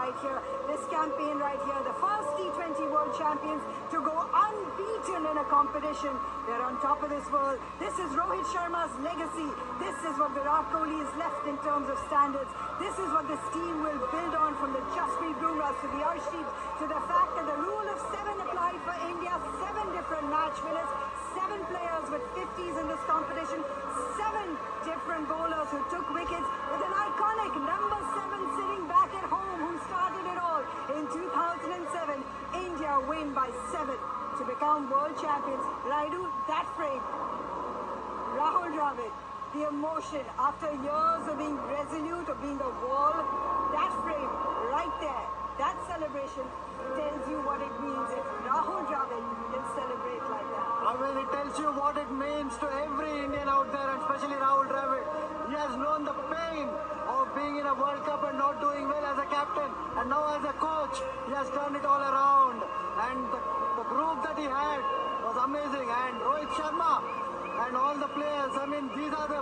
right here. This campaign right here, the first T20 World Champions to go unbeaten in a competition. They're on top of this world. This is Rohit Sharma's legacy. This is what Virat Kohli is left in terms of standards. This is what this team will build on, from the Jasprit Bumrah to the Arshdeep to the fact that the rule of 7 applied for India. 7 different match winners, 7 players with 50s in this competition, 7 different bowlers who took wickets, with an iconic number 7 sitting back at home who started it all in 2007. India win by 7 to become world champions. Raidu, that frame, Rahul Dravid, the emotion after years of being resolute, of being a wall, that frame right there, that celebration tells you what it means if Rahul Dravid can celebrate like that. I mean, it tells you what it means to every Indian out there, and especially Rahul Dravid. He has known the pain of being in a World Cup and not doing well as a captain, and now as a coach, he has turned it all around. And the group that he had was amazing. And Rohit Sharma and all the players, I mean, these are the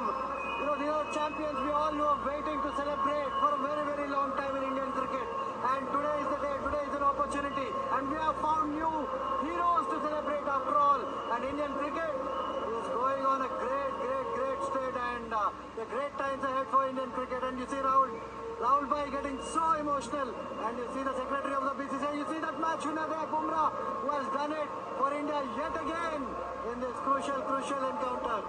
champions we all know, waiting to celebrate for a very, very long time in Indian cricket. And today is the day, today is an opportunity, and we have found new heroes to celebrate after all. And Indian cricket is going on a great state, and the great times ahead for Indian cricket. And you see Rahul Bhai getting so emotional, and you see the secretary of the BCCI, you see that match winner there, Bumrah, who has done it for India yet again in this crucial encounter.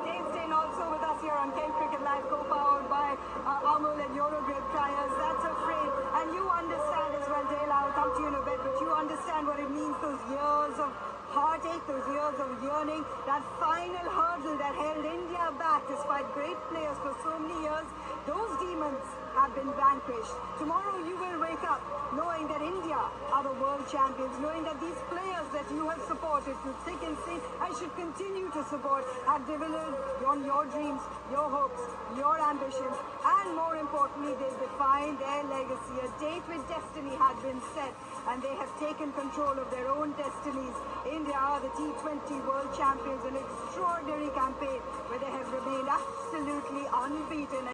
Dave Steyn also with us here on Kent Cricket Live, co-powered by Amul and Eurogrip Tyres. That's a frame, and you understand as well, Dale, I'll come to you in a bit, but you understand what it means, those years of heartache, those years of yearning, that final hurdle that held India back despite great players for so many years. Those demons have been vanquished. Tomorrow you will wake up knowing that India are the world champions, knowing that these players that you have supported through thick and thin and should continue to support have delivered on your dreams, your hopes, your ambitions, and more importantly, they've defined their legacy. A date with destiny had been set, and they have taken control of their own destinies. India are the T20 world champions, an extraordinary campaign where they have remained absolutely unbeaten.